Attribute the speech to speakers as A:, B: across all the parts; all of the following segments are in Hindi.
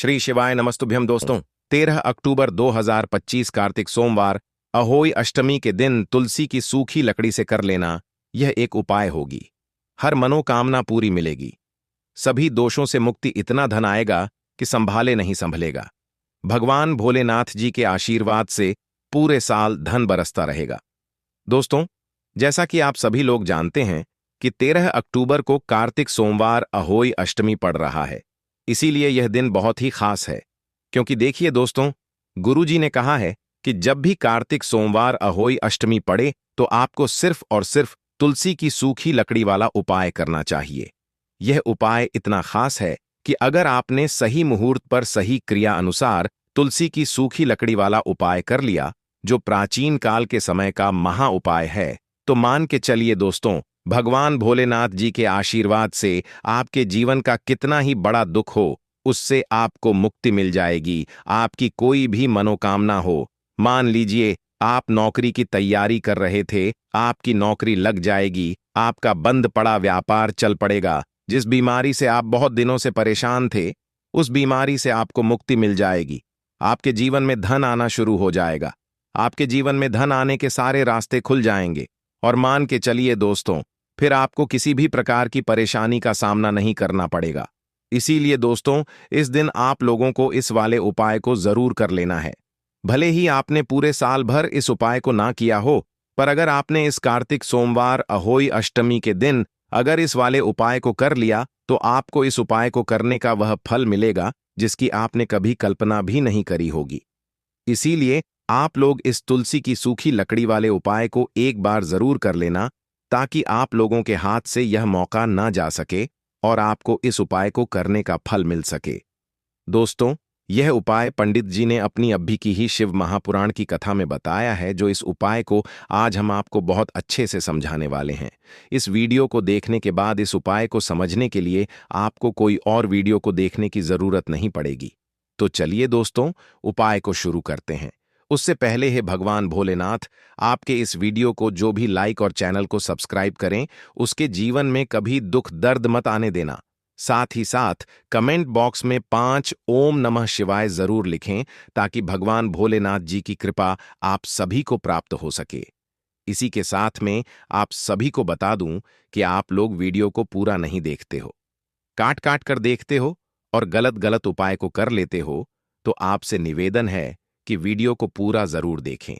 A: श्री शिवाय नमस्तुभ्यम दोस्तों। 13 अक्टूबर 2025 कार्तिक सोमवार अहोई अष्टमी के दिन तुलसी की सूखी लकड़ी से कर लेना यह एक उपाय होगी। हर मनोकामना पूरी मिलेगी। सभी दोषों से मुक्ति, इतना धन आएगा कि संभाले नहीं संभलेगा। भगवान भोलेनाथ जी के आशीर्वाद से पूरे साल धन बरसता रहेगा। दोस्तों, जैसा कि आप सभी लोग जानते हैं कि 13 अक्टूबर को कार्तिक सोमवार अहोई अष्टमी पड़ रहा है। इसीलिए यह दिन बहुत ही खास है, क्योंकि देखिए दोस्तों, गुरुजी ने कहा है कि जब भी कार्तिक सोमवार अहोई अष्टमी पड़े तो आपको सिर्फ और सिर्फ तुलसी की सूखी लकड़ी वाला उपाय करना चाहिए। यह उपाय इतना खास है कि अगर आपने सही मुहूर्त पर सही क्रिया अनुसार तुलसी की सूखी लकड़ी वाला उपाय कर लिया, जो प्राचीन काल के समय का महा उपाय है, तो मान के चलिए दोस्तों, भगवान भोलेनाथ जी के आशीर्वाद से आपके जीवन का कितना ही बड़ा दुख हो, उससे आपको मुक्ति मिल जाएगी। आपकी कोई भी मनोकामना हो, मान लीजिए आप नौकरी की तैयारी कर रहे थे, आपकी नौकरी लग जाएगी, आपका बंद पड़ा व्यापार चल पड़ेगा, जिस बीमारी से आप बहुत दिनों से परेशान थे, उस बीमारी से आपको मुक्ति मिल जाएगी। आपके जीवन में धन आना शुरू हो जाएगा। आपके जीवन में धन आने के सारे रास्ते खुल जाएंगे। और मान के चलिए दोस्तों, फिर आपको किसी भी प्रकार की परेशानी का सामना नहीं करना पड़ेगा। इसीलिए दोस्तों, इस दिन आप लोगों को इस वाले उपाय को जरूर कर लेना है। भले ही आपने पूरे साल भर इस उपाय को ना किया हो, पर अगर आपने इस कार्तिक सोमवार अहोई अष्टमी के दिन अगर इस वाले उपाय को कर लिया, तो आपको इस उपाय को करने का वह फल मिलेगा जिसकी आपने कभी कल्पना भी नहीं करी होगी। इसीलिए आप लोग इस तुलसी की सूखी लकड़ी वाले उपाय को एक बार जरूर कर लेना, ताकि आप लोगों के हाथ से यह मौका ना जा सके और आपको इस उपाय को करने का फल मिल सके। दोस्तों, यह उपाय पंडित जी ने अपनी अभी की ही शिव महापुराण की कथा में बताया है, जो इस उपाय को आज हम आपको बहुत अच्छे से समझाने वाले हैं। इस वीडियो को देखने के बाद इस उपाय को समझने के लिए आपको कोई और वीडियो को देखने की जरूरत नहीं पड़ेगी। तो चलिए दोस्तों, उपाय को शुरू करते हैं। उससे पहले है भगवान भोलेनाथ आपके इस वीडियो को जो भी लाइक और चैनल को सब्सक्राइब करें, उसके जीवन में कभी दुख दर्द मत आने देना। साथ ही साथ कमेंट बॉक्स में 5 ओम नमः शिवाय जरूर लिखें, ताकि भगवान भोलेनाथ जी की कृपा आप सभी को प्राप्त हो सके। इसी के साथ में आप सभी को बता दूं कि आप लोग वीडियो को पूरा नहीं देखते हो, काट काट कर देखते हो और गलत गलत उपाय को कर लेते हो। तो आपसे निवेदन है कि वीडियो को पूरा जरूर देखें।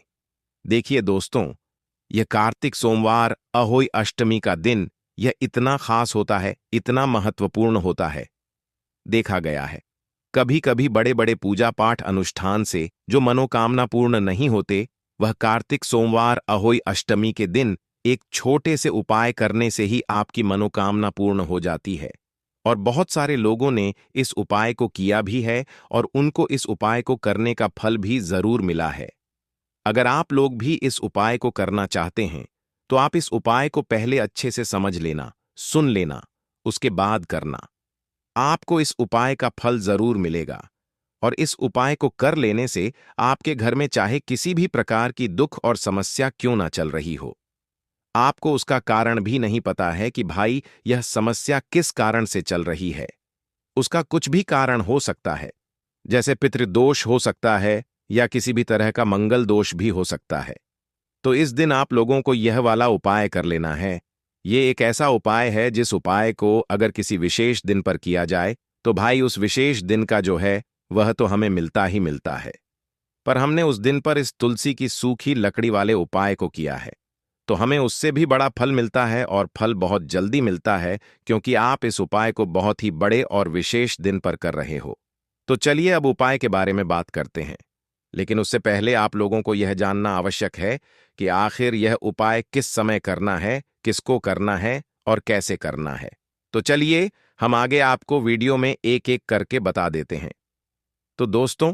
A: देखिए दोस्तों, यह कार्तिक सोमवार अहोई अष्टमी का दिन यह इतना खास होता है, इतना महत्वपूर्ण होता है। देखा गया है कभी कभी बड़े बड़े पूजा पाठ अनुष्ठान से जो मनोकामना पूर्ण नहीं होते, वह कार्तिक सोमवार अहोई अष्टमी के दिन एक छोटे से उपाय करने से ही आपकी मनोकामना पूर्ण हो जाती है। और बहुत सारे लोगों ने इस उपाय को किया भी है और उनको इस उपाय को करने का फल भी जरूर मिला है। अगर आप लोग भी इस उपाय को करना चाहते हैं, तो आप इस उपाय को पहले अच्छे से समझ लेना, सुन लेना, उसके बाद करना। आपको इस उपाय का फल जरूर मिलेगा। और इस उपाय को कर लेने से आपके घर में चाहे किसी भी प्रकार की दुख और समस्या क्यों ना चल रही हो, आपको उसका कारण भी नहीं पता है कि भाई यह समस्या किस कारण से चल रही है। उसका कुछ भी कारण हो सकता है, जैसे पितृदोष हो सकता है या किसी भी तरह का मंगल दोष भी हो सकता है। तो इस दिन आप लोगों को यह वाला उपाय कर लेना है। ये एक ऐसा उपाय है जिस उपाय को अगर किसी विशेष दिन पर किया जाए, तो भाई उस विशेष दिन का जो है वह तो हमें मिलता ही मिलता है। पर हमने उस दिन पर इस तुलसी की सूखी लकड़ी वाले उपाय को किया है, तो हमें उससे भी बड़ा फल मिलता है और फल बहुत जल्दी मिलता है, क्योंकि आप इस उपाय को बहुत ही बड़े और विशेष दिन पर कर रहे हो। तो चलिए अब उपाय के बारे में बात करते हैं। लेकिन उससे पहले आप लोगों को यह जानना आवश्यक है कि आखिर यह उपाय किस समय करना है, किसको करना है और कैसे करना है। तो चलिए हम आगे आपको वीडियो में एक एक करके बता देते हैं। तो दोस्तों,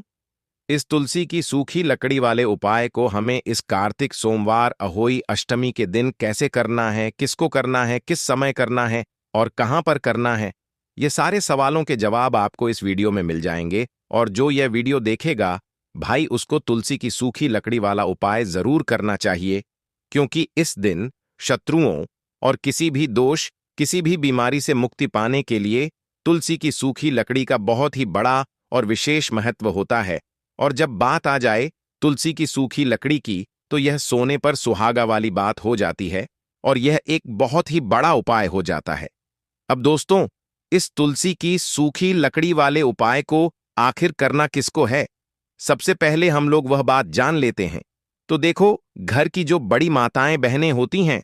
A: इस तुलसी की सूखी लकड़ी वाले उपाय को हमें इस कार्तिक सोमवार अहोई अष्टमी के दिन कैसे करना है, किसको करना है, किस समय करना है और कहां पर करना है, ये सारे सवालों के जवाब आपको इस वीडियो में मिल जाएंगे। और जो यह वीडियो देखेगा, भाई उसको तुलसी की सूखी लकड़ी वाला उपाय जरूर करना चाहिए, क्योंकि इस दिन शत्रुओं और किसी भी दोष, किसी भी बीमारी से मुक्ति पाने के लिए तुलसी की सूखी लकड़ी का बहुत ही बड़ा और विशेष महत्व होता है। और जब बात आ जाए तुलसी की सूखी लकड़ी की, तो यह सोने पर सुहागा वाली बात हो जाती है और यह एक बहुत ही बड़ा उपाय हो जाता है। अब दोस्तों, इस तुलसी की सूखी लकड़ी वाले उपाय को आखिर करना किसको है? सबसे पहले हम लोग वह बात जान लेते हैं। तो देखो, घर की जो बड़ी माताएं बहनें होती हैं,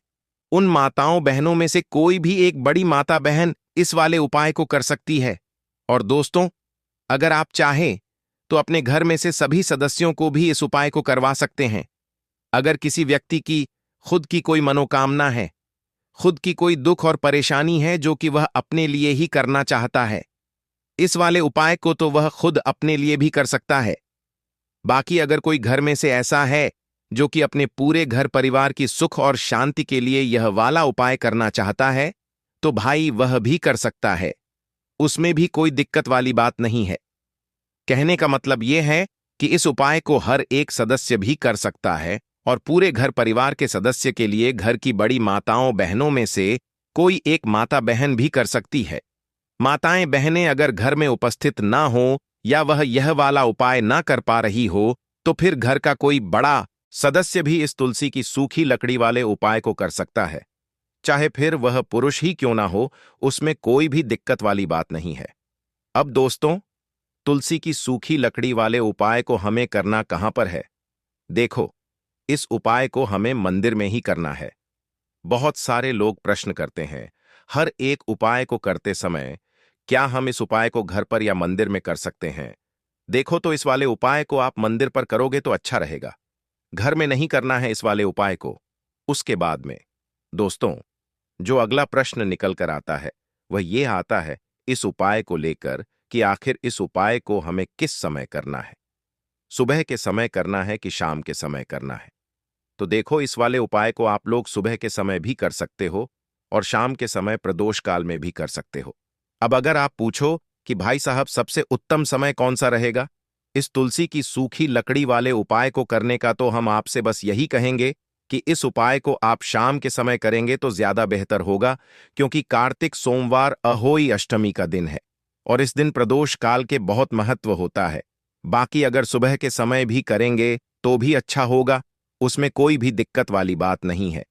A: उन माताओं बहनों में से कोई भी एक बड़ी माता बहन इस वाले उपाय को कर सकती है। और दोस्तों, अगर आप चाहें तो अपने घर में से सभी सदस्यों को भी इस उपाय को करवा सकते हैं। अगर किसी व्यक्ति की खुद की कोई मनोकामना है, खुद की कोई दुख और परेशानी है जो कि वह अपने लिए ही करना चाहता है, इस वाले उपाय को तो वह खुद अपने लिए भी कर सकता है। बाकी अगर कोई घर में से ऐसा है जो कि अपने पूरे घर परिवार की सुख और शांति के लिए यह वाला उपाय करना चाहता है, तो भाई वह भी कर सकता है। उसमें भी कोई दिक्कत वाली बात नहीं है। कहने का मतलब यह है कि इस उपाय को हर एक सदस्य भी कर सकता है और पूरे घर परिवार के सदस्य के लिए घर की बड़ी माताओं बहनों में से कोई एक माता बहन भी कर सकती है। माताएं बहनें अगर घर में उपस्थित ना हो या वह यह वाला उपाय ना कर पा रही हो, तो फिर घर का कोई बड़ा सदस्य भी इस तुलसी की सूखी लकड़ी वाले उपाय को कर सकता है। चाहे फिर वह पुरुष ही क्यों ना हो, उसमें कोई भी दिक्कत वाली बात नहीं है। अब दोस्तों, तुलसी की सूखी लकड़ी वाले उपाय को हमें करना कहां पर है? देखो, इस उपाय को हमें मंदिर में ही करना है। बहुत सारे लोग प्रश्न करते हैं, हर एक उपाय को करते समय क्या हम इस उपाय को घर पर या मंदिर में कर सकते हैं? देखो, तो इस वाले उपाय को आप मंदिर पर करोगे तो अच्छा रहेगा। घर में नहीं करना है इस वाले उपाय को। उसके बाद में दोस्तों, जो अगला प्रश्न निकल कर आता है वह ये आता है इस उपाय को लेकर कि आखिर इस उपाय को हमें किस समय करना है? सुबह के समय करना है कि शाम के समय करना है? तो देखो, इस वाले उपाय को आप लोग सुबह के समय भी कर सकते हो और शाम के समय प्रदोष काल में भी कर सकते हो। अब अगर आप पूछो कि भाई साहब सबसे उत्तम समय कौन सा रहेगा इस तुलसी की सूखी लकड़ी वाले उपाय को करने का, तो हम आपसे बस यही कहेंगे कि इस उपाय को आप शाम के समय करेंगे तो ज्यादा बेहतर होगा, क्योंकि कार्तिक सोमवार अहोई अष्टमी का दिन है और इस दिन प्रदोष काल के बहुत महत्व होता है। बाकी अगर सुबह के समय भी करेंगे तो भी अच्छा होगा, उसमें कोई भी दिक्कत वाली बात नहीं है।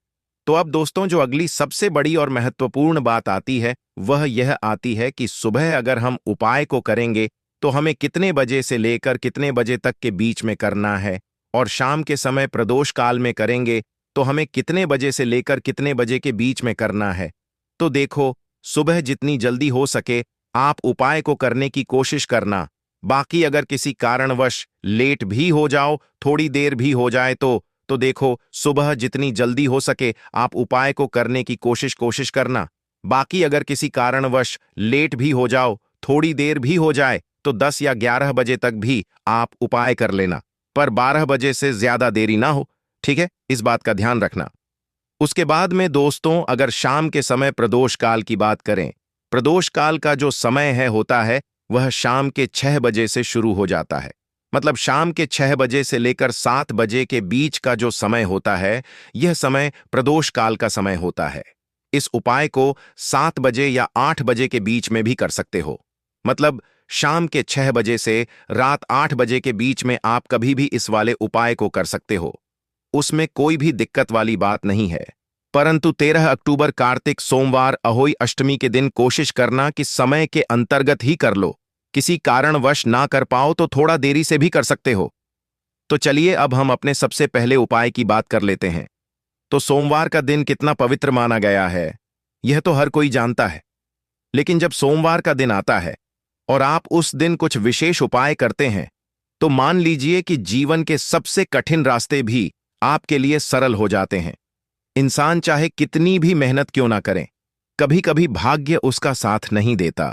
A: तो अब दोस्तों, जो अगली सबसे बड़ी और महत्वपूर्ण बात आती है वह यह आती है कि सुबह अगर हम उपाय को करेंगे तो हमें कितने बजे से लेकर कितने बजे तक के बीच में करना है, और शाम के समय प्रदोष काल में करेंगे तो हमें कितने बजे से लेकर कितने बजे के बीच में करना है। तो देखो, सुबह जितनी जल्दी हो सके आप उपाय को करने की कोशिश करना। बाकी अगर किसी कारणवश लेट भी हो जाओ, थोड़ी देर भी हो जाए तो देखो, सुबह जितनी जल्दी हो सके आप उपाय को करने की कोशिश करना। बाकी अगर किसी कारणवश लेट भी हो जाओ, थोड़ी देर भी हो जाए, तो 10 या 11 बजे तक भी आप उपाय कर लेना, पर 12 बजे से ज्यादा देरी ना हो। ठीक है, इस बात का ध्यान रखना। उसके बाद में दोस्तों, अगर शाम के समय प्रदोष काल की बात करें, प्रदोष काल का जो समय है होता है वह शाम के 6 बजे से शुरू हो जाता है। मतलब शाम के 6 बजे से लेकर 7 बजे के बीच का जो समय होता है, यह समय प्रदोष काल का समय होता है। इस उपाय को 7 बजे या 8 बजे के बीच में भी कर सकते हो। मतलब शाम के 6 बजे से रात 8 बजे के बीच में आप कभी भी इस वाले उपाय को कर सकते हो, उसमें कोई भी दिक्कत वाली बात नहीं है। परंतु 13 अक्टूबर कार्तिक सोमवार अहोई अष्टमी के दिन कोशिश करना कि समय के अंतर्गत ही कर लो। किसी कारणवश ना कर पाओ तो थोड़ा देरी से भी कर सकते हो। तो चलिए अब हम अपने सबसे पहले उपाय की बात कर लेते हैं। तो सोमवार का दिन कितना पवित्र माना गया है यह तो हर कोई जानता है, लेकिन जब सोमवार का दिन आता है और आप उस दिन कुछ विशेष उपाय करते हैं, तो मान लीजिए कि जीवन के सबसे कठिन रास्ते भी आपके लिए सरल हो जाते हैं। इंसान चाहे कितनी भी मेहनत क्यों ना करें, कभी कभी भाग्य उसका साथ नहीं देता।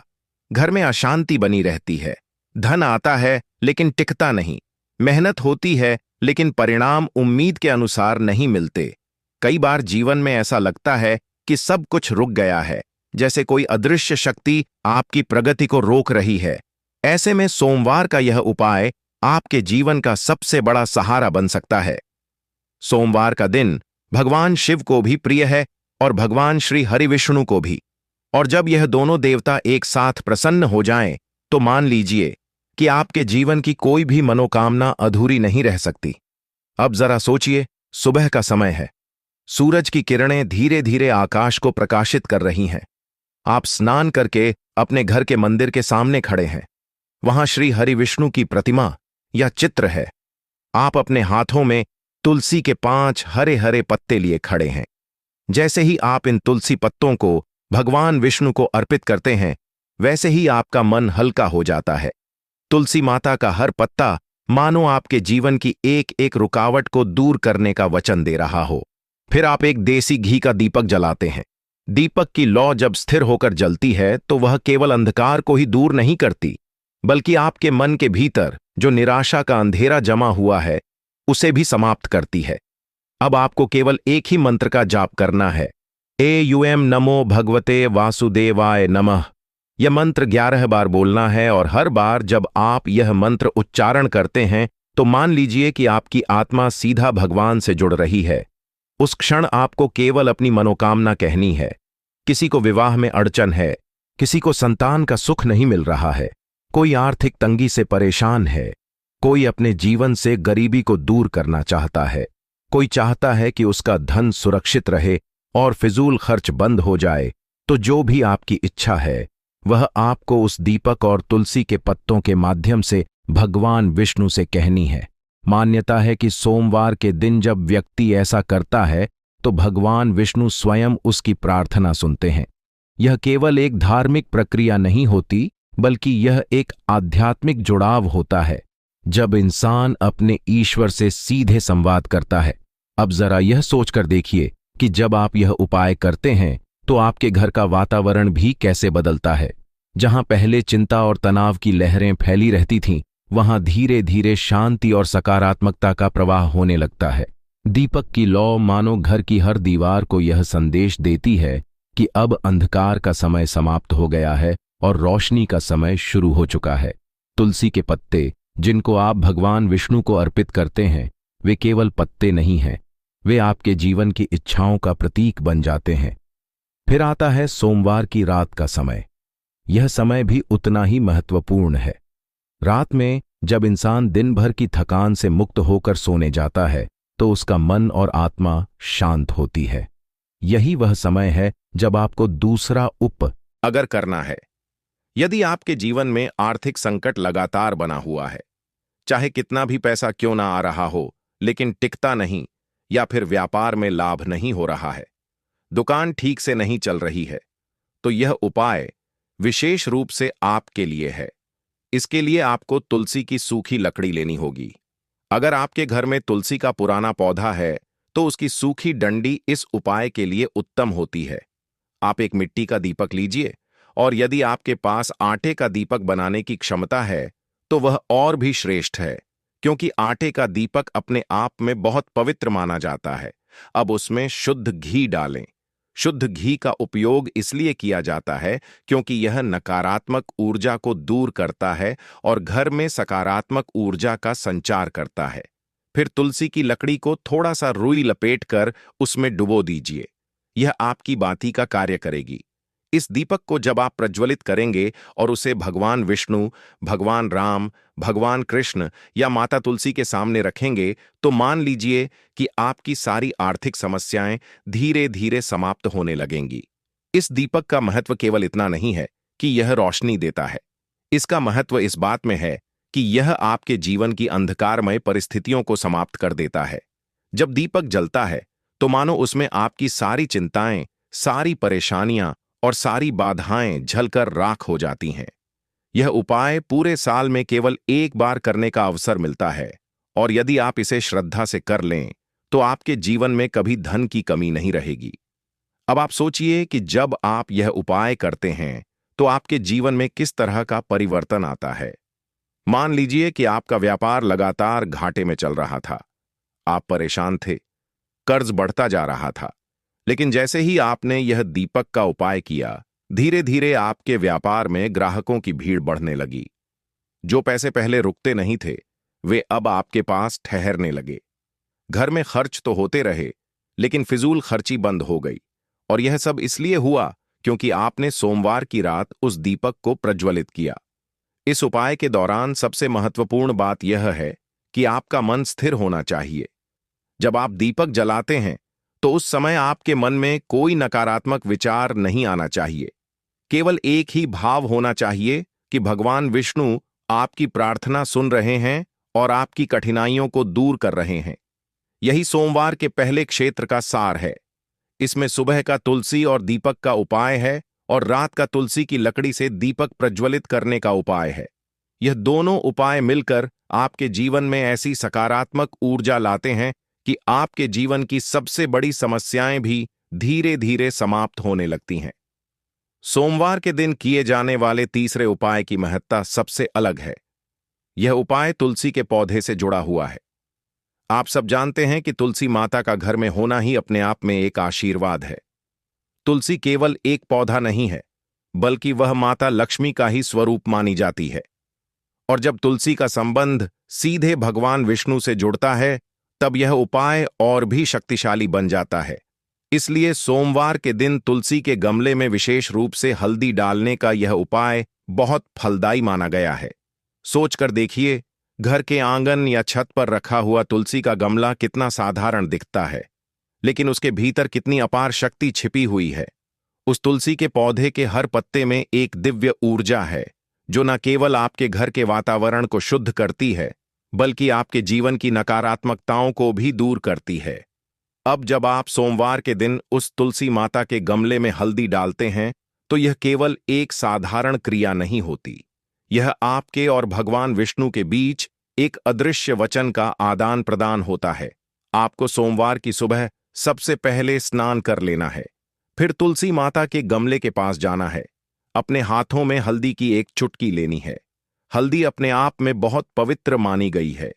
A: घर में अशांति बनी रहती है, धन आता है लेकिन टिकता नहीं, मेहनत होती है लेकिन परिणाम उम्मीद के अनुसार नहीं मिलते। कई बार जीवन में ऐसा लगता है कि सब कुछ रुक गया है, जैसे कोई अदृश्य शक्ति आपकी प्रगति को रोक रही है। ऐसे में सोमवार का यह उपाय आपके जीवन का सबसे बड़ा सहारा बन सकता है। सोमवार का दिन भगवान शिव को भी प्रिय है और भगवान श्री हरि विष्णु को भी, और जब यह दोनों देवता एक साथ प्रसन्न हो जाएं, तो मान लीजिए कि आपके जीवन की कोई भी मनोकामना अधूरी नहीं रह सकती। अब जरा सोचिए, सुबह का समय है। सूरज की किरणें धीरे धीरे आकाश को प्रकाशित कर रही हैं। आप स्नान करके अपने घर के मंदिर के सामने खड़े हैं। वहां श्री हरि विष्णु की प्रतिमा या चित्र है। आप अपने हाथों में तुलसी के 5 हरे हरे पत्ते लिए खड़े हैं। जैसे ही आप इन तुलसी पत्तों को भगवान विष्णु को अर्पित करते हैं, वैसे ही आपका मन हल्का हो जाता है। तुलसी माता का हर पत्ता मानो आपके जीवन की एक एक रुकावट को दूर करने का वचन दे रहा हो। फिर आप एक देसी घी का दीपक जलाते हैं। दीपक की लौ जब स्थिर होकर जलती है तो वह केवल अंधकार को ही दूर नहीं करती, बल्कि आपके मन के भीतर जो निराशा का अंधेरा जमा हुआ है उसे भी समाप्त करती है। अब आपको केवल एक ही मंत्र का जाप करना है, एयुएम नमो भगवते वासुदेवाय नमः। यह मंत्र 11 बार बोलना है और हर बार जब आप यह मंत्र उच्चारण करते हैं तो मान लीजिए कि आपकी आत्मा सीधा भगवान से जुड़ रही है। उस क्षण आपको केवल अपनी मनोकामना कहनी है। किसी को विवाह में अड़चन है, किसी को संतान का सुख नहीं मिल रहा है, कोई आर्थिक तंगी से परेशान है, कोई अपने जीवन से गरीबी को दूर करना चाहता है, कोई चाहता है कि उसका धन सुरक्षित रहे और फिजूल खर्च बंद हो जाए। तो जो भी आपकी इच्छा है वह आपको उस दीपक और तुलसी के पत्तों के माध्यम से भगवान विष्णु से कहनी है। मान्यता है कि सोमवार के दिन जब व्यक्ति ऐसा करता है तो भगवान विष्णु स्वयं उसकी प्रार्थना सुनते हैं। यह केवल एक धार्मिक प्रक्रिया नहीं होती, बल्कि यह एक आध्यात्मिक जुड़ाव होता है, जब इंसान अपने ईश्वर से सीधे संवाद करता है। अब जरा यह सोचकर देखिए कि जब आप यह उपाय करते हैं तो आपके घर का वातावरण भी कैसे बदलता है। जहां पहले चिंता और तनाव की लहरें फैली रहती थीं, वहां धीरे धीरे शांति और सकारात्मकता का प्रवाह होने लगता है। दीपक की लौ मानो घर की हर दीवार को यह संदेश देती है कि अब अंधकार का समय समाप्त हो गया है और रोशनी का समय शुरू हो चुका है। तुलसी के पत्ते जिनको आप भगवान विष्णु को अर्पित करते हैं, वे केवल पत्ते नहीं हैं, वे आपके जीवन की इच्छाओं का प्रतीक बन जाते हैं। फिर आता है सोमवार की रात का समय। यह समय भी उतना ही महत्वपूर्ण है। रात में जब इंसान दिन भर की थकान से मुक्त होकर सोने जाता है तो उसका मन और आत्मा शांत होती है। यही वह समय है जब आपको दूसरा अगर करना है। यदि आपके जीवन में आर्थिक संकट लगातार बना हुआ है, चाहे कितना भी पैसा क्यों ना आ रहा हो लेकिन टिकता नहीं, या फिर व्यापार में लाभ नहीं हो रहा है, दुकान ठीक से नहीं चल रही है, तो यह उपाय विशेष रूप से आपके लिए है। इसके लिए आपको तुलसी की सूखी लकड़ी लेनी होगी। अगर आपके घर में तुलसी का पुराना पौधा है तो उसकी सूखी डंडी इस उपाय के लिए उत्तम होती है। आप एक मिट्टी का दीपक लीजिए, और यदि आपके पास आटे का दीपक बनाने की क्षमता है तो वह और भी श्रेष्ठ है, क्योंकि आटे का दीपक अपने आप में बहुत पवित्र माना जाता है। अब उसमें शुद्ध घी डालें। शुद्ध घी का उपयोग इसलिए किया जाता है क्योंकि यह नकारात्मक ऊर्जा को दूर करता है और घर में सकारात्मक ऊर्जा का संचार करता है। फिर तुलसी की लकड़ी को थोड़ा सा रुई लपेटकर उसमें डुबो दीजिए। यह आपकी बाती का कार्य करेगी। इस दीपक को जब आप प्रज्वलित करेंगे और उसे भगवान विष्णु, भगवान राम, भगवान कृष्ण या माता तुलसी के सामने रखेंगे तो मान लीजिए कि आपकी सारी आर्थिक समस्याएं धीरे धीरे समाप्त होने लगेंगी। इस दीपक का महत्व केवल इतना नहीं है कि यह रोशनी देता है। इसका महत्व इस बात में है कि यह आपके जीवन की अंधकारमय परिस्थितियों को समाप्त कर देता है। जब दीपक जलता है तो मानो उसमें आपकी सारी चिंताएं, सारी परेशानियां और सारी बाधाएं झलकर राख हो जाती हैं। यह उपाय पूरे साल में केवल एक बार करने का अवसर मिलता है, और यदि आप इसे श्रद्धा से कर लें तो आपके जीवन में कभी धन की कमी नहीं रहेगी। अब आप सोचिए कि जब आप यह उपाय करते हैं तो आपके जीवन में किस तरह का परिवर्तन आता है। मान लीजिए कि आपका व्यापार लगातार घाटे में चल रहा था, आप परेशान थे, कर्ज बढ़ता जा रहा था, लेकिन जैसे ही आपने यह दीपक का उपाय किया, धीरे धीरे आपके व्यापार में ग्राहकों की भीड़ बढ़ने लगी। जो पैसे पहले रुकते नहीं थे, वे अब आपके पास ठहरने लगे। घर में खर्च तो होते रहे, लेकिन फिजूल खर्ची बंद हो गई, और यह सब इसलिए हुआ क्योंकि आपने सोमवार की रात उस दीपक को प्रज्वलित किया। इस उपाय के दौरान सबसे महत्वपूर्ण बात यह है कि आपका मन स्थिर होना चाहिए। जब आप दीपक जलाते हैं तो उस समय आपके मन में कोई नकारात्मक विचार नहीं आना चाहिए। केवल एक ही भाव होना चाहिए कि भगवान विष्णु आपकी प्रार्थना सुन रहे हैं और आपकी कठिनाइयों को दूर कर रहे हैं। यही सोमवार के पहले क्षेत्र का सार है। इसमें सुबह का तुलसी और दीपक का उपाय है और रात का तुलसी की लकड़ी से दीपक प्रज्वलित करने का उपाय है। यह दोनों उपाय मिलकर आपके जीवन में ऐसी सकारात्मक ऊर्जा लाते हैं कि आपके जीवन की सबसे बड़ी समस्याएं भी धीरे धीरे समाप्त होने लगती हैं। सोमवार के दिन किए जाने वाले तीसरे उपाय की महत्ता सबसे अलग है। यह उपाय तुलसी के पौधे से जुड़ा हुआ है। आप सब जानते हैं कि तुलसी माता का घर में होना ही अपने आप में एक आशीर्वाद है। तुलसी केवल एक पौधा नहीं है, बल्कि वह माता लक्ष्मी का ही स्वरूप मानी जाती है। और जब तुलसी का संबंध सीधे भगवान विष्णु से जुड़ता है, तब यह उपाय और भी शक्तिशाली बन जाता है। इसलिए सोमवार के दिन तुलसी के गमले में विशेष रूप से हल्दी डालने का यह उपाय बहुत फलदायी माना गया है। सोचकर देखिए, घर के आंगन या छत पर रखा हुआ तुलसी का गमला कितना साधारण दिखता है, लेकिन उसके भीतर कितनी अपार शक्ति छिपी हुई है। उस तुलसी के पौधे के हर पत्ते में एक दिव्य ऊर्जा है, जो न केवल आपके घर के वातावरण को शुद्ध करती है, बल्कि आपके जीवन की नकारात्मकताओं को भी दूर करती है। अब जब आप सोमवार के दिन उस तुलसी माता के गमले में हल्दी डालते हैं, तो यह केवल एक साधारण क्रिया नहीं होती। यह आपके और भगवान विष्णु के बीच एक अदृश्य वचन का आदान प्रदान होता है। आपको सोमवार की सुबह सबसे पहले स्नान कर लेना है, फिर तुलसी माता के गमले के पास जाना है। अपने हाथों में हल्दी की एक चुटकी लेनी है। हल्दी अपने आप में बहुत पवित्र मानी गई है।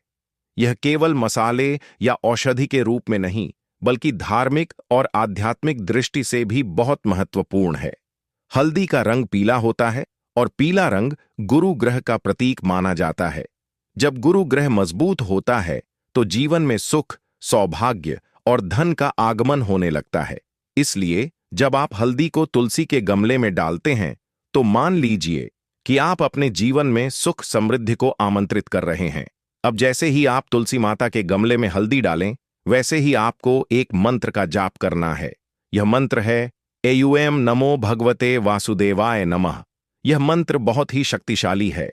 A: यह केवल मसाले या औषधि के रूप में नहीं, बल्कि धार्मिक और आध्यात्मिक दृष्टि से भी बहुत महत्वपूर्ण है। हल्दी का रंग पीला होता है और पीला रंग गुरु ग्रह का प्रतीक माना जाता है। जब गुरु ग्रह मजबूत होता है तो जीवन में सुख, सौभाग्य और धन का आगमन होने लगता है। इसलिए जब आप हल्दी को तुलसी के गमले में डालते हैं, तो मान लीजिए कि आप अपने जीवन में सुख समृद्धि को आमंत्रित कर रहे हैं। अब जैसे ही आप तुलसी माता के गमले में हल्दी डालें, वैसे ही आपको एक मंत्र का जाप करना है। यह मंत्र है एयूएम नमो भगवते वासुदेवाय नमः। यह मंत्र बहुत ही शक्तिशाली है।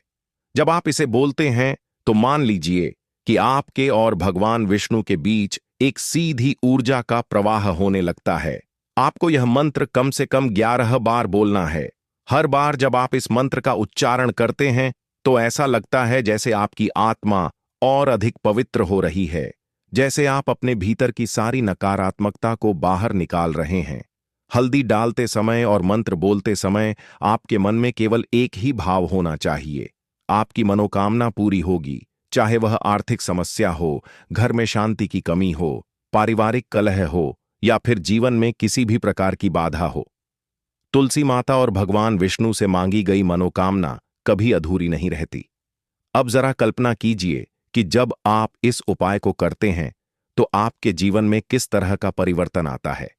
A: जब आप इसे बोलते हैं तो मान लीजिए कि आपके और भगवान विष्णु के बीच एक सीधी ऊर्जा का प्रवाह होने लगता है। आपको यह मंत्र कम से कम 11 बार बोलना है। हर बार जब आप इस मंत्र का उच्चारण करते हैं तो ऐसा लगता है जैसे आपकी आत्मा और अधिक पवित्र हो रही है, जैसे आप अपने भीतर की सारी नकारात्मकता को बाहर निकाल रहे हैं। हल्दी डालते समय और मंत्र बोलते समय आपके मन में केवल एक ही भाव होना चाहिए। आपकी मनोकामना पूरी होगी, चाहे वह आर्थिक समस्या हो, घर में शांति की कमी हो, पारिवारिक कलह हो या फिर जीवन में किसी भी प्रकार की बाधा हो। तुलसी माता और भगवान विष्णु से मांगी गई मनोकामना कभी अधूरी नहीं रहती। अब जरा कल्पना कीजिए कि जब आप इस उपाय को करते हैं तो आपके जीवन में किस तरह का परिवर्तन आता है।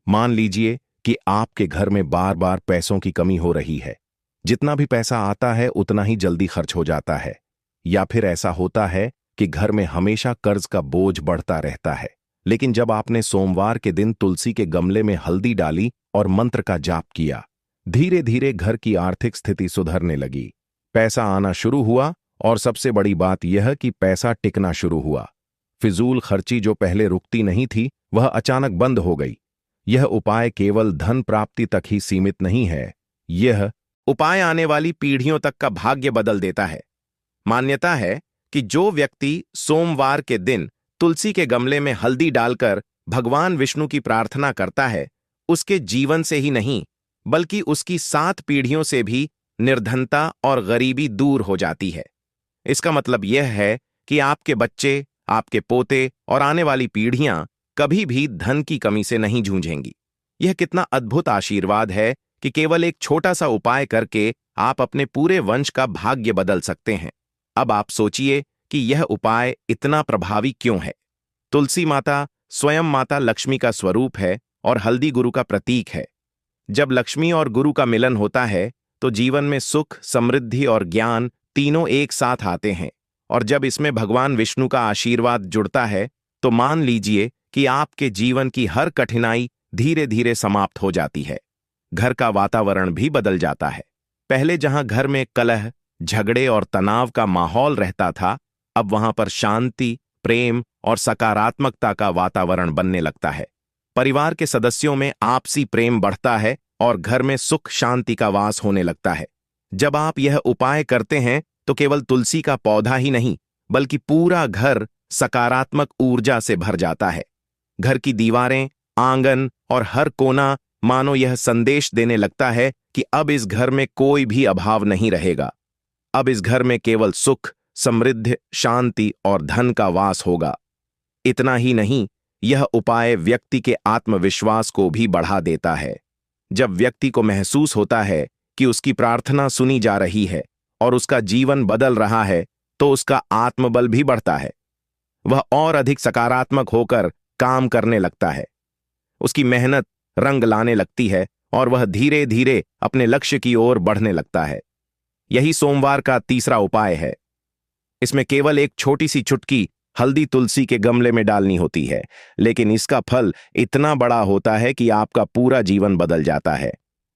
A: मान लीजिए कि आपके घर में बार बार पैसों की कमी हो रही है। जितना भी पैसा आता है उतना ही जल्दी खर्च हो जाता है, या फिर ऐसा होता है कि घर में हमेशा कर्ज का बोझ बढ़ता रहता है। लेकिन जब आपने सोमवार के दिन तुलसी के गमले में हल्दी डाली और मंत्र का जाप किया, धीरे धीरे घर की आर्थिक स्थिति सुधरने लगी। पैसा आना शुरू हुआ और सबसे बड़ी बात यह कि पैसा टिकना शुरू हुआ। फिजूल खर्ची जो पहले रुकती नहीं थी, वह अचानक बंद हो गई। यह उपाय केवल धन प्राप्ति तक ही सीमित नहीं है, यह उपाय आने वाली पीढ़ियों तक का भाग्य बदल देता है। मान्यता है कि जो व्यक्ति सोमवार के दिन तुलसी के गमले में हल्दी डालकर भगवान विष्णु की प्रार्थना करता है, उसके जीवन से ही नहीं, बल्कि उसकी 7 पीढ़ियों से भी निर्धनता और गरीबी दूर हो जाती है। इसका मतलब यह है कि आपके बच्चे, आपके पोते और आने वाली पीढ़ियां कभी भी धन की कमी से नहीं जूझेंगी। यह कितना अद्भुत आशीर्वाद है कि केवल एक छोटा सा उपाय करके आप अपने पूरे वंश का भाग्य बदल सकते हैं। अब आप सोचिए कि यह उपाय इतना प्रभावी क्यों है। तुलसी माता स्वयं माता लक्ष्मी का स्वरूप है और हल्दी गुरु का प्रतीक है। जब लक्ष्मी और गुरु का मिलन होता है तो जीवन में सुख, समृद्धि और ज्ञान तीनों एक साथ आते हैं। और जब इसमें भगवान विष्णु का आशीर्वाद जुड़ता है तो मान लीजिए कि आपके जीवन की हर कठिनाई धीरे धीरे समाप्त हो जाती है। घर का वातावरण भी बदल जाता है। पहले जहां घर में कलह, झगड़े और तनाव का माहौल रहता था, अब वहां पर शांति, प्रेम और सकारात्मकता का वातावरण बनने लगता है। परिवार के सदस्यों में आपसी प्रेम बढ़ता है और घर में सुख शांति का वास होने लगता है। जब आप यह उपाय करते हैं तो केवल तुलसी का पौधा ही नहीं, बल्कि पूरा घर सकारात्मक ऊर्जा से भर जाता है। घर की दीवारें, आंगन और हर कोना मानो यह संदेश देने लगता है कि अब इस घर में कोई भी अभाव नहीं रहेगा। अब इस घर में केवल सुख, समृद्धि, शांति और धन का वास होगा। इतना ही नहीं, यह उपाय व्यक्ति के आत्मविश्वास को भी बढ़ा देता है। जब व्यक्ति को महसूस होता है कि उसकी प्रार्थना सुनी जा रही है और उसका जीवन बदल रहा है, तो उसका आत्मबल भी बढ़ता है। वह और अधिक सकारात्मक होकर काम करने लगता है। उसकी मेहनत रंग लाने लगती है और वह धीरे धीरे अपने लक्ष्य की ओर बढ़ने लगता है। यही सोमवार का तीसरा उपाय है। इसमें केवल एक छोटी सी चुटकी हल्दी तुलसी के गमले में डालनी होती है, लेकिन इसका फल इतना बड़ा होता है कि आपका पूरा जीवन बदल जाता है।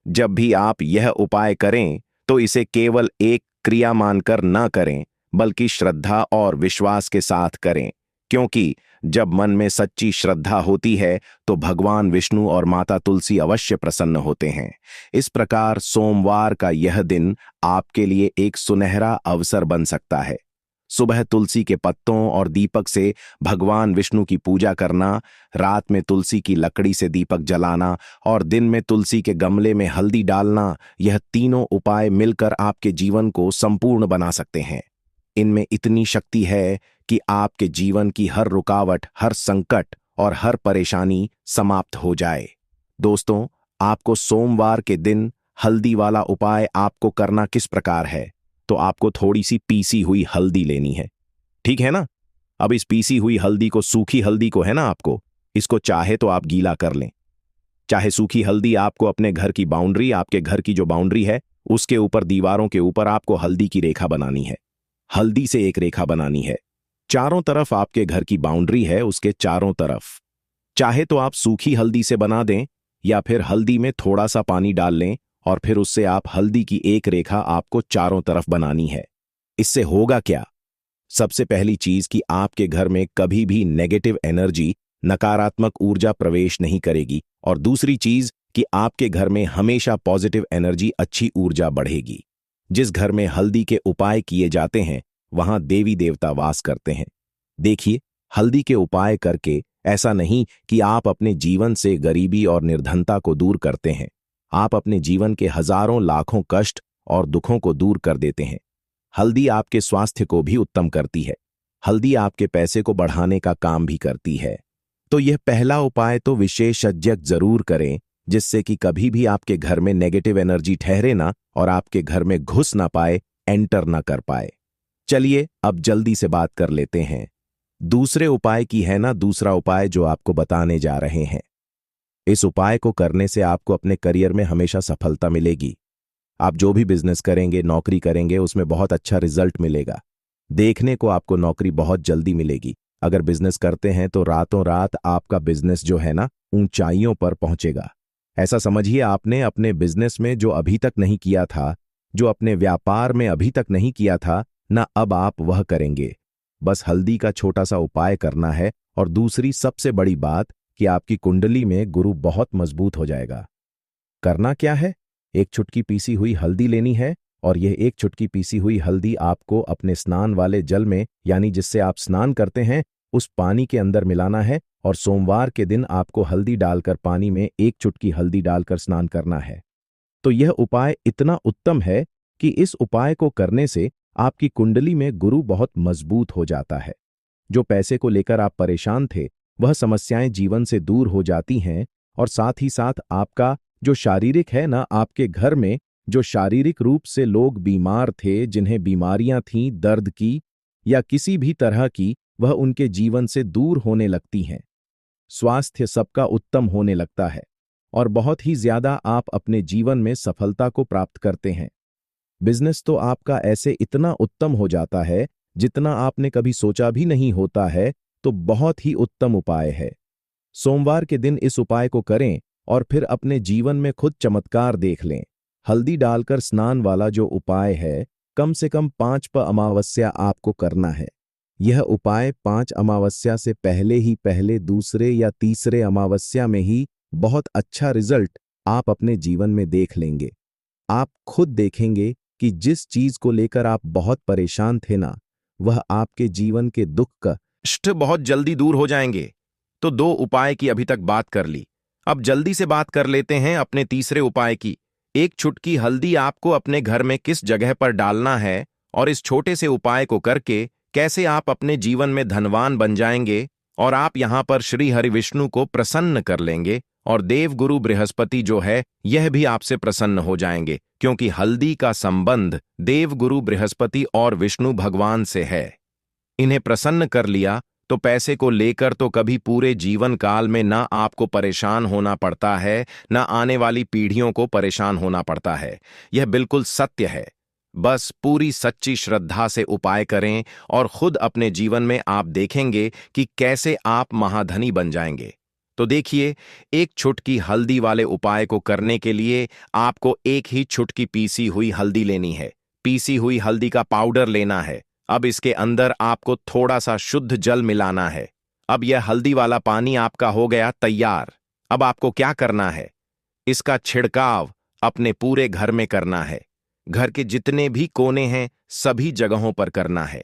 A: जब भी आप यह उपाय करें तो इसे केवल एक क्रिया मानकर न करें, बल्कि श्रद्धा और विश्वास के साथ करें, क्योंकि जब मन में सच्ची श्रद्धा होती है तो भगवान विष्णु और माता तुलसी अवश्य प्रसन्न होते हैं। इस प्रकार सोमवार का यह दिन आपके लिए एक सुनहरा अवसर बन सकता है। सुबह तुलसी के पत्तों और दीपक से भगवान विष्णु की पूजा करना, रात में तुलसी की लकड़ी से दीपक जलाना और दिन में तुलसी के गमले में हल्दी डालना, यह तीनों उपाय मिलकर आपके जीवन को संपूर्ण बना सकते हैं। इनमें इतनी शक्ति है कि आपके जीवन की हर रुकावट, हर संकट और हर परेशानी समाप्त हो जाए। दोस्तों, आपको सोमवार के दिन हल्दी वाला उपाय आपको करना किस प्रकार है? तो आपको थोड़ी सी पीसी हुई हल्दी लेनी है, ठीक है ना? अब इस पीसी हुई हल्दी को, सूखी हल्दी को है ना, आपको इसको चाहे तो आप गीला कर लें। चाहे सूखी हल्दी आपको अपने घर की बाउंड्री, आपके घर की जो बाउंड्री है उसके ऊपर, दीवारों के ऊपर आपको हल्दी की रेखा बनानी है। हल्दी से एक रेखा बनानी है। चारों तरफ आपके घर की बाउंड्री है, उसके चारों तरफ। चाहे तो आप सूखी हल्दी से बना दें या फिर हल्दी में थोड़ा सा पानी डाल लें और फिर उससे आप हल्दी की एक रेखा आपको चारों तरफ बनानी है। इससे होगा क्या? सबसे पहली चीज कि आपके घर में कभी भी नेगेटिव एनर्जी, नकारात्मक ऊर्जा प्रवेश नहीं करेगी, और दूसरी चीज कि आपके घर में हमेशा पॉजिटिव एनर्जी, अच्छी ऊर्जा बढ़ेगी। जिस घर में हल्दी के उपाय किए जाते हैं वहां देवी देवता वास करते हैं। देखिए, हल्दी के उपाय करके ऐसा नहीं कि आप अपने जीवन से गरीबी और निर्धनता को दूर करते हैं, आप अपने जीवन के हजारों लाखों कष्ट और दुखों को दूर कर देते हैं। हल्दी आपके स्वास्थ्य को भी उत्तम करती है। हल्दी आपके पैसे को बढ़ाने का काम भी करती है। तो यह पहला उपाय तो विशेषज्ञ जरूर करें, जिससे कि कभी भी आपके घर में नेगेटिव एनर्जी ठहरे ना और आपके घर में घुस ना पाए, एंटर ना कर पाए। चलिए अब जल्दी से बात कर लेते हैं दूसरे उपाय की, है ना, दूसरा उपाय जो आपको बताने जा रहे हैं। इस उपाय को करने से आपको अपने करियर में हमेशा सफलता मिलेगी। आप जो भी बिजनेस करेंगे, नौकरी करेंगे, उसमें बहुत अच्छा रिजल्ट मिलेगा। देखने को आपको नौकरी बहुत जल्दी मिलेगी। अगर बिजनेस करते हैं तो रातों रात आपका बिजनेस जो है ना, ऊंचाइयों पर पहुंचेगा। ऐसा समझिए, आपने अपने बिजनेस में जो अभी तक नहीं किया था, जो अपने व्यापार में अभी तक नहीं किया था ना, अब आप वह करेंगे। बस हल्दी का छोटा सा उपाय करना है। और दूसरी सबसे बड़ी बात कि आपकी कुंडली में गुरु बहुत मजबूत हो जाएगा। करना क्या है? एक चुटकी पीसी हुई हल्दी लेनी है और यह एक चुटकी पीसी हुई हल्दी आपको अपने स्नान वाले जल में, यानी जिससे आप स्नान करते हैं, उस पानी के अंदर मिलाना है। और सोमवार के दिन आपको हल्दी डालकर, पानी में एक चुटकी हल्दी डालकर स्नान करना है। तो यह उपाय इतना उत्तम है कि इस उपाय को करने से आपकी कुंडली में गुरु बहुत मजबूत हो जाता है। जो पैसे को लेकर आप परेशान थे, वह समस्याएं जीवन से दूर हो जाती हैं। और साथ ही साथ आपका जो शारीरिक है ना, आपके घर में जो शारीरिक रूप से लोग बीमार थे, जिन्हें बीमारियां थीं दर्द की या किसी भी तरह की, वह उनके जीवन से दूर होने लगती हैं। स्वास्थ्य सबका उत्तम होने लगता है
B: और बहुत ही ज्यादा आप अपने जीवन में सफलता को प्राप्त करते हैं। बिजनेस तो आपका ऐसे इतना उत्तम हो जाता है जितना आपने कभी सोचा भी नहीं होता है, तो बहुत ही उत्तम उपाय है। सोमवार के दिन इस उपाय को करें और फिर अपने जीवन में खुद चमत्कार देख लें। हल्दी डालकर स्नान वाला जो उपाय है, कम से कम 5 अमावस्या आपको करना है। यह उपाय 5 अमावस्या से पहले दूसरे या तीसरे अमावस्या में ही बहुत अच्छा रिजल्ट आप अपने जीवन में देख लेंगे। आप खुद देखेंगे कि जिस चीज को लेकर आप बहुत परेशान थे ना, वह आपके जीवन के दुख का
A: कष्ट बहुत जल्दी दूर हो जाएंगे। तो 2 उपाय की अभी तक बात कर ली, अब जल्दी से बात कर लेते हैं अपने तीसरे उपाय की। एक चुटकी हल्दी आपको अपने घर में किस जगह पर डालना है और इस छोटे से उपाय को करके कैसे आप अपने जीवन में धनवान बन जाएंगे और आप यहां पर श्री हरि विष्णु को प्रसन्न कर लेंगे और देवगुरु बृहस्पति जो है यह भी आपसे प्रसन्न हो जाएंगे, क्योंकि हल्दी का संबंध देवगुरु बृहस्पति और विष्णु भगवान से है। इन्हें प्रसन्न कर लिया तो पैसे को लेकर तो कभी पूरे जीवन काल में ना आपको परेशान होना पड़ता है, ना आने वाली पीढ़ियों को परेशान होना पड़ता है। यह बिल्कुल सत्य है। बस पूरी सच्ची श्रद्धा से उपाय करें और खुद अपने जीवन में आप देखेंगे कि कैसे आप महाधनी बन जाएंगे। तो देखिए, एक चुटकी हल्दी वाले उपाय को करने के लिए आपको एक ही चुटकी पीसी हुई हल्दी लेनी है। पीसी हुई हल्दी का पाउडर लेना है। अब इसके अंदर आपको थोड़ा सा शुद्ध जल मिलाना है। अब यह हल्दी वाला पानी आपका हो गया तैयार। अब आपको क्या करना है, इसका छिड़काव अपने पूरे घर में करना है। घर के जितने भी कोने हैं सभी जगहों पर करना है।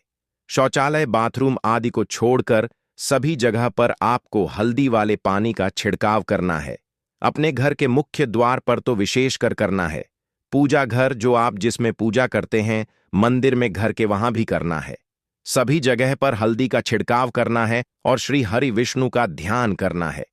A: शौचालय, बाथरूम आदि को छोड़कर सभी जगह पर आपको हल्दी वाले पानी का छिड़काव करना है। अपने घर के मुख्य द्वार पर तो विशेषकर करना है। पूजा घर जो आप जिसमें पूजा करते हैं, मंदिर में, घर के वहां भी करना है। सभी जगह पर हल्दी का छिड़काव करना है और श्री हरि विष्णु का ध्यान करना है।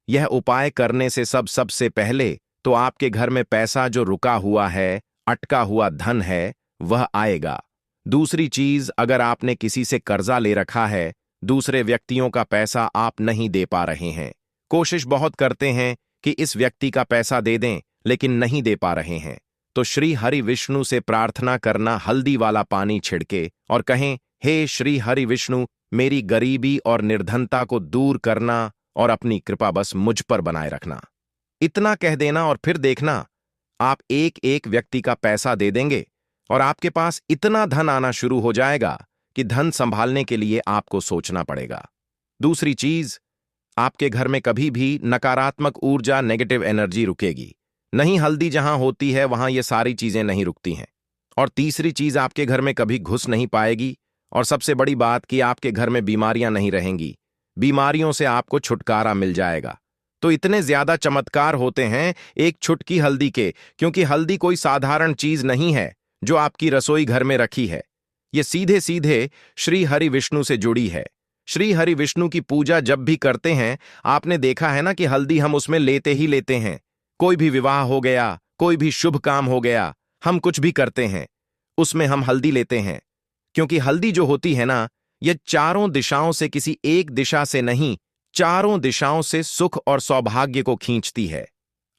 A: यह उपाय करने से सबसे पहले तो आपके घर में पैसा जो रुका हुआ है, अटका हुआ धन है, वह आएगा। दूसरी चीज, अगर आपने किसी से कर्जा ले रखा है, दूसरे व्यक्तियों का पैसा आप नहीं दे पा रहे हैं, कोशिश बहुत करते हैं कि इस व्यक्ति का पैसा दे दें, लेकिन नहीं दे पा रहे हैं, तो श्री हरि विष्णु से प्रार्थना करना, हल्दी वाला पानी छिड़के और कहें, हे श्री हरि विष्णु, मेरी गरीबी और निर्धनता को दूर करना और अपनी कृपा बस मुझ पर बनाए रखना। इतना कह देना और फिर देखना, आप एक एक व्यक्ति का पैसा दे देंगे और आपके पास इतना धन आना शुरू हो जाएगा कि धन संभालने के लिए आपको सोचना पड़ेगा। दूसरी चीज, आपके घर में कभी भी नकारात्मक ऊर्जा, नेगेटिव एनर्जी रुकेगी नहीं। हल्दी जहां होती है वहां ये सारी चीजें नहीं रुकती हैं। और तीसरी चीज, आपके घर में कभी घुस नहीं पाएगी। और सबसे बड़ी बात कि आपके घर में बीमारियां नहीं रहेंगी। बीमारियों से आपको छुटकारा मिल जाएगा। तो इतने ज्यादा चमत्कार होते हैं एक चुटकी हल्दी के, क्योंकि हल्दी कोई साधारण चीज नहीं है जो आपकी रसोई घर में रखी है। ये सीधे सीधे श्री हरि विष्णु से जुड़ी है। श्री हरि विष्णु की पूजा जब भी करते हैं, आपने देखा है ना कि हल्दी हम उसमें लेते ही लेते हैं। कोई भी विवाह हो गया, कोई भी शुभ काम हो गया, हम कुछ भी करते हैं, उसमें हम हल्दी लेते हैं। क्योंकि हल्दी जो होती है ना, यह चारों दिशाओं से, किसी एक दिशा से नहीं, चारों दिशाओं से सुख और सौभाग्य को खींचती है।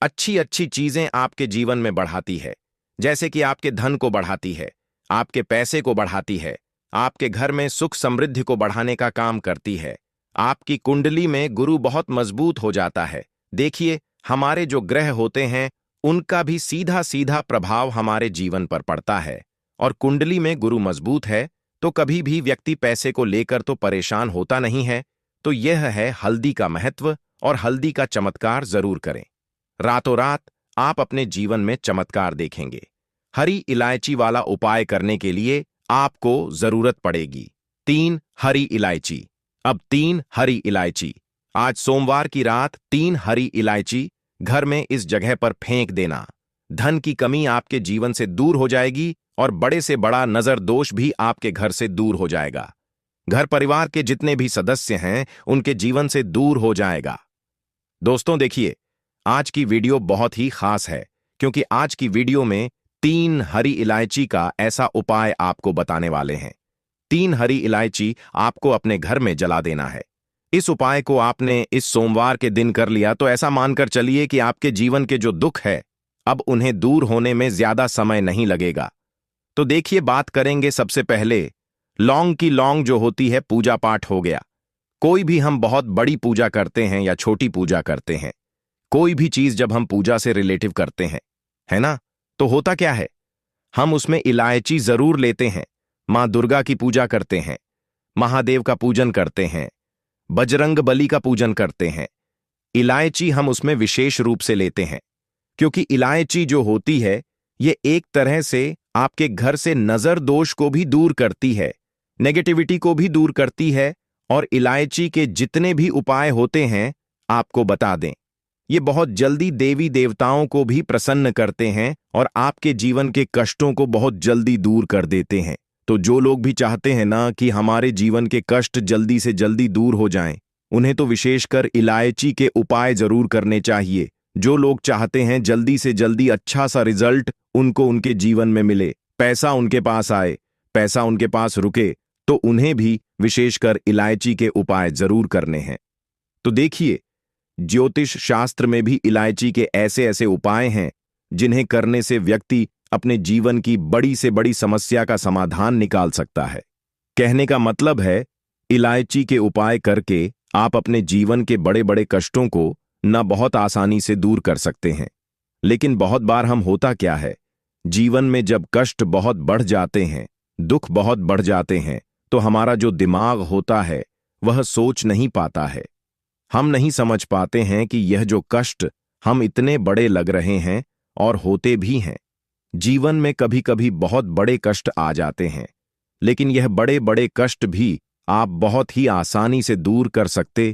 A: अच्छी अच्छी चीजें आपके जीवन में बढ़ाती है, जैसे कि आपके धन को बढ़ाती है, आपके पैसे को बढ़ाती है, आपके घर में सुख समृद्धि को बढ़ाने का काम करती है। आपकी कुंडली में गुरु बहुत मजबूत हो जाता है। देखिए, हमारे जो ग्रह होते हैं उनका भी सीधा सीधा प्रभाव हमारे जीवन पर पड़ता है। और कुंडली में गुरु मजबूत है तो कभी भी व्यक्ति पैसे को लेकर तो परेशान होता नहीं है। तो यह है हल्दी का महत्व, और हल्दी का चमत्कार जरूर करें। रातों रात आप अपने जीवन में चमत्कार देखेंगे। हरी इलायची वाला उपाय करने के लिए आपको जरूरत पड़ेगी 3 हरी इलायची। अब 3 हरी इलायची, आज सोमवार की रात 3 हरी इलायची घर में इस जगह पर फेंक देना। धन की कमी आपके जीवन से दूर हो जाएगी और बड़े से बड़ा नजर दोष भी आपके घर से दूर हो जाएगा। घर परिवार के जितने भी सदस्य हैं उनके जीवन से दूर हो जाएगा। दोस्तों देखिए, आज की वीडियो बहुत ही खास है, क्योंकि आज की वीडियो में 3 हरी इलायची का ऐसा उपाय आपको बताने वाले हैं। 3 हरी इलायची आपको अपने घर में जला देना है। इस उपाय को आपने इस सोमवार के दिन कर लिया तो ऐसा मानकर चलिए कि आपके जीवन के जो दुख है अब उन्हें दूर होने में ज्यादा समय नहीं लगेगा। तो देखिए, बात करेंगे सबसे पहले लौंग की। लौंग जो होती है, पूजा पाठ हो गया। कोई भी हम बहुत बड़ी पूजा करते हैं या छोटी पूजा करते हैं, कोई भी चीज जब हम पूजा से रिलेटिव करते हैं, है ना, तो होता क्या है, हम उसमें इलायची जरूर लेते हैं। मां दुर्गा की पूजा करते हैं, महादेव का पूजन करते हैं, बजरंग बली का पूजन करते हैं। इलायची हम उसमें विशेष रूप से लेते हैं, क्योंकि इलायची जो होती है ये एक तरह से आपके घर से नजर दोष को भी दूर करती है, नेगेटिविटी को भी दूर करती है। और इलायची के जितने भी उपाय होते हैं आपको बता दें, ये बहुत जल्दी देवी देवताओं को भी प्रसन्न करते हैं और आपके जीवन के कष्टों को बहुत जल्दी दूर कर देते हैं। तो जो लोग भी चाहते हैं ना कि हमारे जीवन के कष्ट जल्दी से जल्दी दूर हो जाएं, उन्हें तो विशेषकर इलायची के उपाय जरूर करने चाहिए। जो लोग चाहते हैं जल्दी से जल्दी अच्छा सा रिजल्ट उनको उनके जीवन में मिले, पैसा उनके पास आए, पैसा उनके पास रुके, तो उन्हें भी विशेषकर इलायची के उपाय जरूर करने हैं। तो देखिए, ज्योतिष शास्त्र में भी इलायची के ऐसे ऐसे उपाय हैं जिन्हें करने से व्यक्ति अपने जीवन की बड़ी से बड़ी समस्या का समाधान निकाल सकता है। कहने का मतलब है, इलायची के उपाय करके आप अपने जीवन के बड़े बड़े कष्टों को न बहुत आसानी से दूर कर सकते हैं। लेकिन बहुत बार हम होता क्या है, जीवन में जब कष्ट बहुत बढ़ जाते हैं, दुख बहुत बढ़ जाते हैं, तो हमारा जो दिमाग होता है वह सोच नहीं पाता है। हम नहीं समझ पाते हैं कि यह जो कष्ट हम इतने बड़े लग रहे हैं और होते भी हैं। जीवन में कभी कभी बहुत बड़े कष्ट आ जाते हैं, लेकिन यह बड़े बड़े कष्ट भी आप बहुत ही आसानी से दूर कर सकते